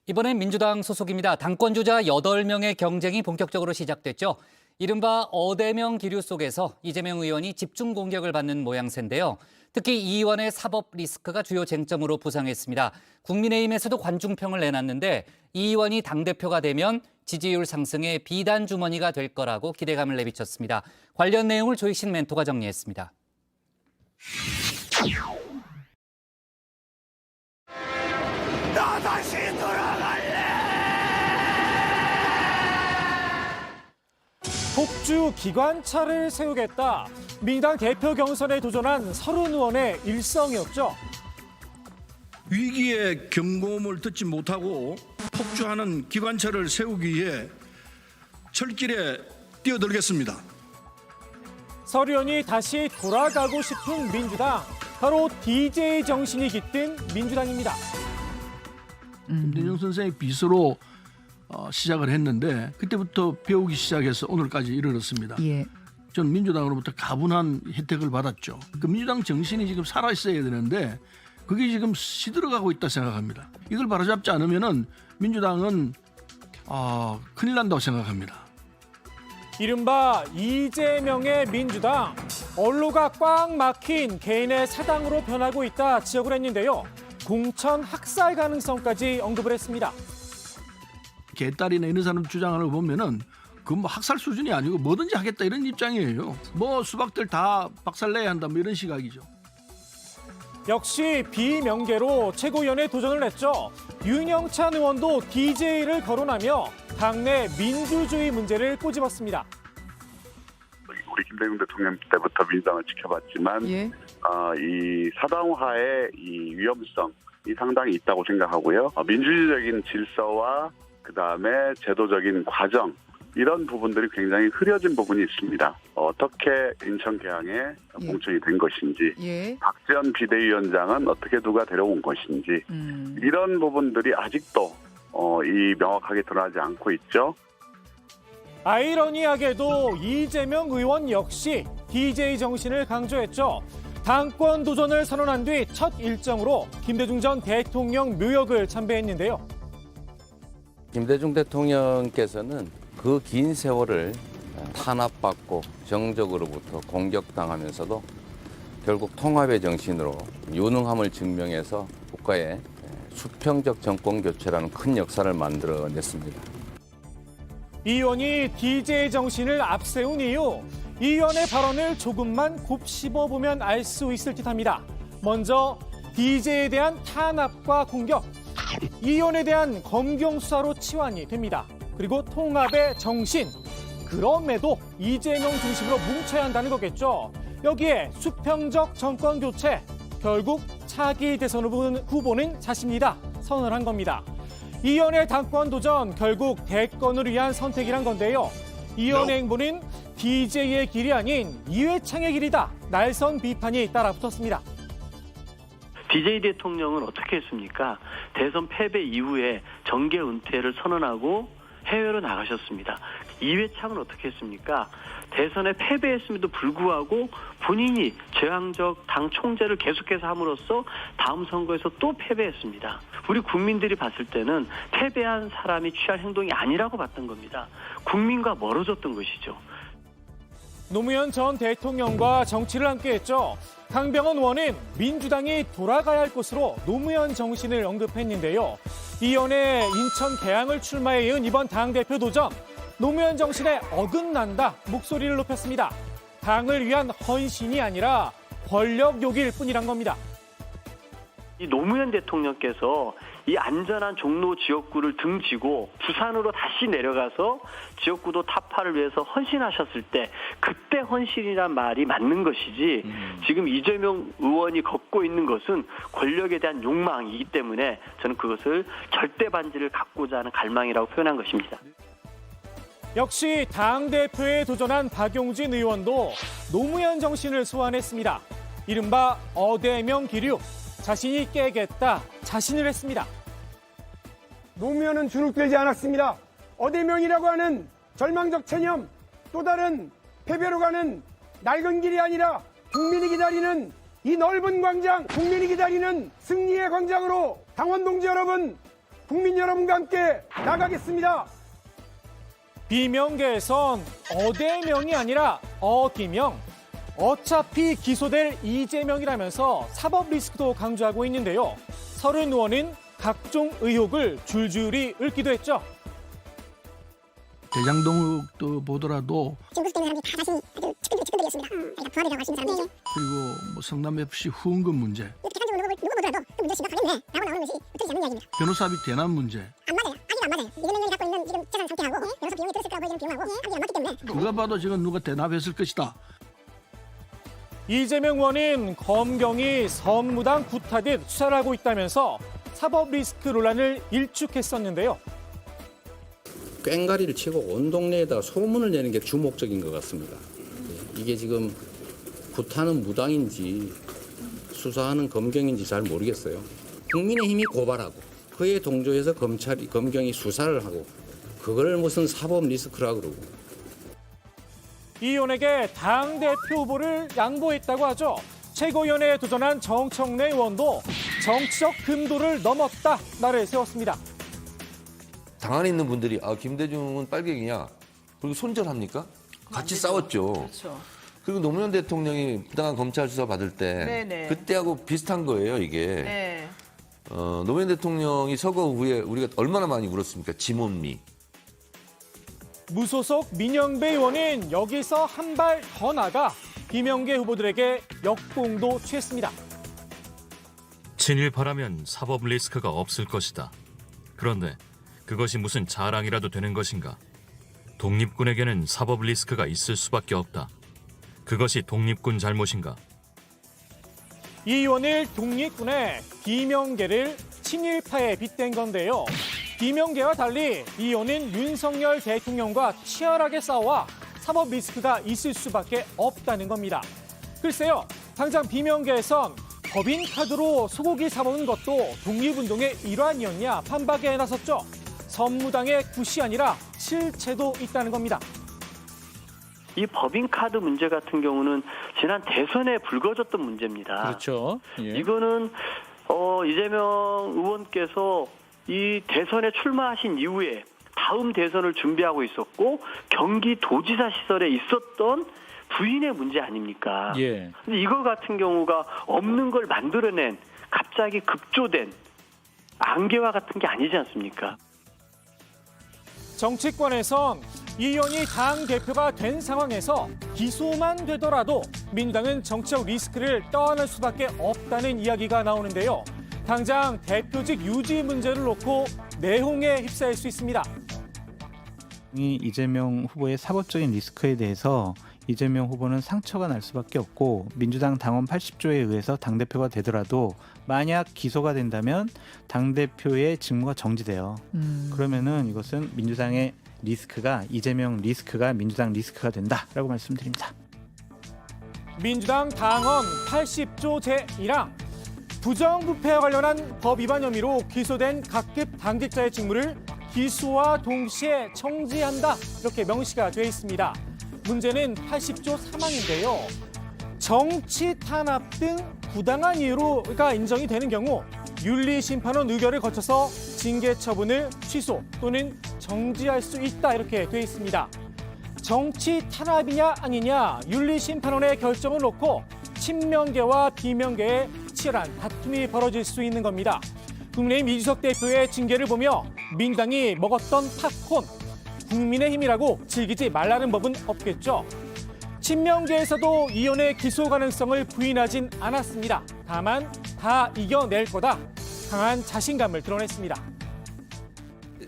이번엔 민주당 소속입니다. 당권주자 8명의 경쟁이 본격적으로 시작됐죠. 이른바 어대명 기류 속에서 이재명 의원이 집중 공격을 받는 모양새인데요. 특히 이 의원의 사법 리스크가 주요 쟁점으로 부상했습니다. 국민의힘에서도 관중평을 내놨는데 이 의원이 당대표가 되면 지지율 상승의 비단 주머니가 될 거라고 기대감을 내비쳤습니다. 관련 내용을 조익신 멘토가 정리했습니다. 나 다시 돌아갈래! 폭주 기관차를 세우겠다. 민주당 대표 경선에 도전한 30의원의 일성이었죠. 위기의 경고음을 듣지 못하고 폭주하는 기관차를 세우기 위해 철길에 뛰어들겠습니다. 서 의원이 다시 돌아가고 싶은 민주당. 바로 DJ 정신이 깃든 민주당입니다. 김대중 선생의 비서로 시작을 했는데 그때부터 배우기 시작해서 오늘까지 이르렀습니다. 예. 전 민주당으로부터 가분한 혜택을 받았죠. 그 민주당 정신이 지금 살아 있어야 되는데 그게 지금 시들어가고 있다 생각합니다. 이걸 바로잡지 않으면은 민주당은 큰일 난다고 생각합니다. 이른바 이재명의 민주당. 언로가 꽉 막힌 개인의 사당으로 변하고 있다 지적을 했는데요. 공천 학살 가능성까지 언급을 했습니다. 개딸이나 이런 사람 주장하는 거 보면은 그 뭐 학살 수준이 아니고 뭐든지 하겠다 이런 입장이에요. 뭐 수박들 다 박살내야 한다 뭐 이런 시각이죠. 역시 비명계로 최고위원에 도전을 했죠. 윤영찬 의원도 DJ를 거론하며 당내 민주주의 문제를 꼬집었습니다. 우리 김대중 대통령 때부터 민주당을 지켜봤지만 예. 이 사당화의 이 위험성이 상당히 있다고 생각하고요. 민주주의적인 질서와 그다음에 제도적인 과정 이런 부분들이 굉장히 흐려진 부분이 있습니다. 어떻게 인천 개항에 공천이 된 것인지, 예. 박지원 비대위원장은 어떻게 누가 데려온 것인지 이런 부분들이 아직도 이 명확하게 드러나지 않고 있죠. 아이러니하게도 이재명 의원 역시 DJ 정신을 강조했죠. 당권 도전을 선언한 뒤 첫 일정으로 김대중 전 대통령 묘역을 참배했는데요. 김대중 대통령께서는 그 긴 세월을 탄압받고 정적으로부터 공격당하면서도 결국 통합의 정신으로 유능함을 증명해서 국가의 수평적 정권 교체라는 큰 역사를 만들어냈습니다. 이 의원이 DJ 정신을 앞세운 이유, 이 의원의 발언을 조금만 곱씹어보면 알 수 있을 듯합니다. 먼저 DJ에 대한 탄압과 공격, 이 의원에 대한 검경 수사로 치환이 됩니다. 그리고 통합의 정신, 그럼에도 이재명 중심으로 뭉쳐야 한다는 거겠죠. 여기에 수평적 정권 교체, 결국 차기 대선 후보는 자신이다 선언한 겁니다. 이 의원의 당권 도전, 결국 대권을 위한 선택이란 건데요. 이 의원의 행보는 DJ의 길이 아닌 이회창의 길이다. 날선 비판이 따라붙었습니다. DJ 대통령은 어떻게 했습니까? 대선 패배 이후에 정계 은퇴를 선언하고 해외로 나가셨습니다. 이회창은 어떻게 했습니까? 대선에 패배했음에도 불구하고 본인이 제왕적 당 총재를 계속해서 함으로써 다음 선거에서 또 패배했습니다. 우리 국민들이 봤을 때는 패배한 사람이 취할 행동이 아니라고 봤던 겁니다. 국민과 멀어졌던 것이죠. 노무현 전 대통령과 정치를 함께했죠. 강병원 의원은 민주당이 돌아가야 할 곳으로 노무현 정신을 언급했는데요. 이 의원의 인천 개항을 출마에 이은 이번 당대표 도전, 노무현 정신에 어긋난다 목소리를 높였습니다. 당을 위한 헌신이 아니라 권력욕일 뿐이란 겁니다. 이 노무현 대통령께서 이 안전한 종로 지역구를 등지고 부산으로 다시 내려가서 지역구도 타파를 위해서 헌신하셨을 때 그때 헌신이란 말이 맞는 것이지 지금 이재명 의원이 걷고 있는 것은 권력에 대한 욕망이기 때문에 저는 그것을 절대 반지를 갖고자 하는 갈망이라고 표현한 것입니다. 역시 당대표에 도전한 박용진 의원도 노무현 정신을 소환했습니다. 이른바 어대명 기류. 자신이 깨겠다 자신을 했습니다. 노무현은 주눅들지 않았습니다. 어대명이라고 하는 절망적 체념, 또 다른 패배로 가는 낡은 길이 아니라 국민이 기다리는 이 넓은 광장, 국민이 기다리는 승리의 광장으로 당원 동지 여러분 국민 여러분과 함께 나가겠습니다. 비명계에선 어대명이 아니라 어기명. 어차피 기소될 이재명이라면서 사법 리스크도 강조하고 있는데요. 서른 의원은 각종 의혹을 줄줄이 읊기도 했죠. 대장동도 보더라도 지금 구속되는 사람들이 다 자신이 아주 측근들이었습니다. 자기가 부하들이라고 하시는 사람들이죠. 그리고 뭐 성남 FC 후원금 문제, 이렇게 객관적으로 누가 보더라도 그 문제 심각하겠네 라고 나오는 것이 엎드리지 않는 이야기입니다. 변호사비 대납 문제, 안 맞아요. 아직 안 맞아요. 이재명이 갖고 있는 지금 재산 상태하고 변호사 비용이 들었을 거라고 보이는 비용하고 아직 안 맞기 때문에 누가 봐도 지금 누가 대납했을 것이다. 이재명 의원은 검경이 선무당 구타듯 수사를 하고 있다면서 사법 리스크 논란을 일축했었는데요. 꽹가리를 치고 온 동네에다 소문을 내는 게 주 목적인 것 같습니다. 이게 지금 구타는 무당인지 수사하는 검경인지 잘 모르겠어요. 국민의힘이 고발하고 그에 동조해서 검경이 수사를 하고 그걸 무슨 사법 리스크라고 그러고. 이 의원에게 당대표 후보를 양보했다고 하죠. 최고위원회에 도전한 정청래 의원도 정치적 금도를 넘었다 나를 세웠습니다. 당 안에 있는 분들이 김대중은 빨갱이냐 그리고 손절합니까? 같이 싸웠죠. 그렇죠. 그리고 노무현 대통령이 부당한 검찰 수사 받을 때 네네. 그때하고 비슷한 거예요 이게. 네. 노무현 대통령이 서거 후에 우리가 얼마나 많이 울었습니까? 지몬미. 무소속 민영배 의원은 여기서 한 발 더 나가 비명계 후보들에게 역공도 취했습니다. 친일파라면 사법 리스크가 없을 것이다. 그런데 그것이 무슨 자랑이라도 되는 것인가? 독립군에게는 사법 리스크가 있을 수밖에 없다. 그것이 독립군 잘못인가? 이 의원을 독립군의 비명계를 친일파에 빗댄 건데요. 비명계와 달리 이 의원은 윤석열 대통령과 치열하게 싸워 사법 리스크가 있을 수밖에 없다는 겁니다. 글쎄요, 당장 비명계에선 법인카드로 소고기 사먹는 것도 독립운동의 일환이었냐 반박에 나섰죠. 선무당의 굿이 아니라 실체도 있다는 겁니다. 이 법인카드 문제 같은 경우는 지난 대선에 불거졌던 문제입니다. 그렇죠. 예. 이거는 이재명 의원께서 이 대선에 출마하신 이후에 다음 대선을 준비하고 있었고 경기도지사 시절에 있었던 부인의 문제 아닙니까? 예. 근데 이거 같은 경우가 없는 걸 만들어낸 갑자기 급조된 안개와 같은 게 아니지 않습니까? 정치권에선 이 의원이 당 대표가 된 상황에서 기소만 되더라도 민주당은 정치적 리스크를 떠안을 수밖에 없다는 이야기가 나오는데요. 당장 대표직 유지 문제를 놓고 내홍에 휩싸일 수 있습니다. 이재명 후보의 사법적인 리스크에 대해서 이재명 후보는 상처가 날 수밖에 없고 민주당 당원 80조에 의해서 당대표가 되더라도 만약 기소가 된다면 당대표의 직무가 정지돼요. 그러면은 이것은 민주당의 리스크가 이재명 리스크가 민주당 리스크가 된다라고 말씀드립니다. 민주당 당원 80조 제1항 부정부패와 관련한 법 위반 혐의로 기소된 각급 당직자의 직무를 기소와 동시에 정지한다 이렇게 명시가 되어 있습니다. 문제는 80조 3항인데요. 정치 탄압 등 부당한 이유가 인정이 되는 경우 윤리심판원 의결을 거쳐서 징계 처분을 취소 또는 정지할 수 있다 이렇게 되어 있습니다. 정치 탄압이냐 아니냐 윤리심판원의 결정을 놓고 친명계와 비명계의 치열한 다툼이 벌어질 수 있는 겁니다. 국민의힘 이준석 대표의 징계를 보며 민당이 먹었던 팝콘 국민의힘이라고 즐기지 말라는 법은 없겠죠. 친명계에서도 이 의원의 기소 가능성을 부인하진 않았습니다. 다만 다 이겨낼 거다. 강한 자신감을 드러냈습니다.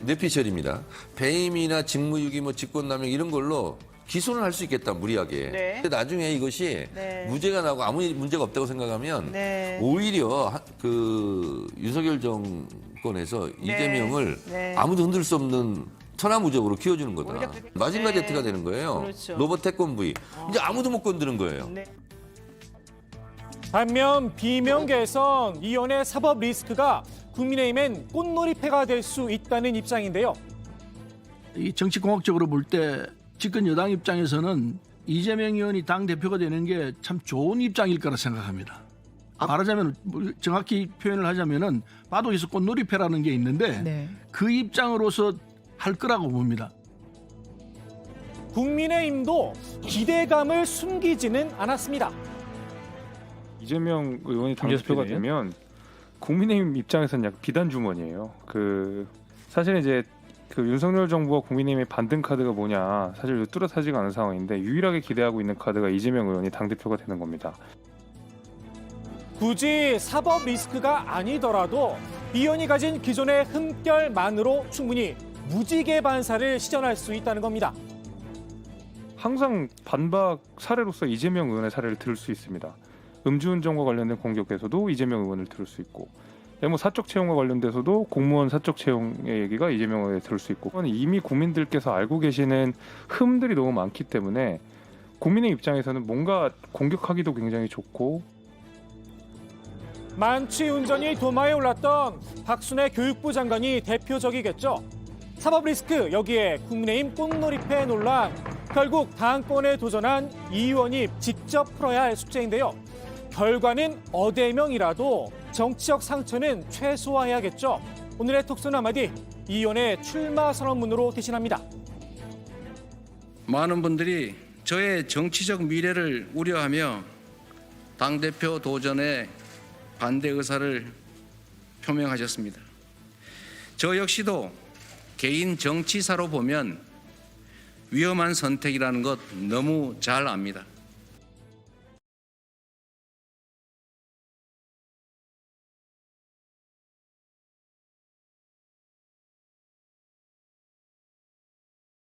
뇌피셜입니다. 배임이나 직무유기, 직권남용 이런 걸로 기소는 할 수 있겠다 무리하게. 네. 근데 나중에 이것이 네. 무죄가 나고 아무 문제가 없다고 생각하면 네. 오히려 그 윤석열 정권에서 이재명을 네. 아무도 흔들 수 없는 천하무적으로 키워주는 거다. 오히려 그렇게- 마징가 네. 제트가 되는 거예요. 그렇죠. 로봇 태권브이. 이제 아무도 못 건드는 거예요. 네. 반면 비명계에선 이 의원의 사법 리스크가 국민의힘엔 꽃놀이패가 될 수 있다는 입장인데요. 이 정치공학적으로 볼 때 집권 여당 입장에서는 이재명 의원이 당 대표가 되는 게 참 좋은 입장일 거라 생각합니다. 말하자면 정확히 표현을 하자면은 바둑에서 꽃놀이패라는 게 있는데 네. 그 입장으로서 할 거라고 봅니다. 국민의힘도 기대감을 숨기지는 않았습니다. 이재명 의원이 당대표가 되면 국민의힘 입장에서는 약간 비단 주머니예요. 사실 이제 윤석열 정부와 국민의힘의 반등 카드가 뭐냐 사실 뚜렷하지가 않은 상황인데 유일하게 기대하고 있는 카드가 이재명 의원이 당대표가 되는 겁니다. 굳이 사법 리스크가 아니더라도 이 의원이 가진 기존의 흠결만으로 충분히 무지개 반사를 시전할 수 있다는 겁니다. 항상 반박 사례로서 이재명 의원의 사례를 들을 수 있습니다. 음주운전과 관련된 공격에서도 이재명 의원을 들을 수 있고 사적 채용과 관련돼서도 공무원 사적 채용의 얘기가 이재명 의원에 들을 수 있고 이미 국민들께서 알고 계시는 흠들이 너무 많기 때문에 국민의 입장에서는 뭔가 공격하기도 굉장히 좋고 만취 운전이 도마에 올랐던 박순애 교육부 장관이 대표적이겠죠. 사법 리스크 여기에 국민의힘 꽃놀이패 논란 결국 당권에 도전한 이 의원이 직접 풀어야 할 숙제인데요. 결과는 어대명이라도 정치적 상처는 최소화해야겠죠. 오늘의 톡소는 한마디 이 의원의 출마 선언문으로 대신합니다. 많은 분들이 저의 정치적 미래를 우려하며 당대표 도전에 반대 의사를 표명하셨습니다. 저 역시도 개인 정치사로 보면 위험한 선택이라는 것 너무 잘 압니다.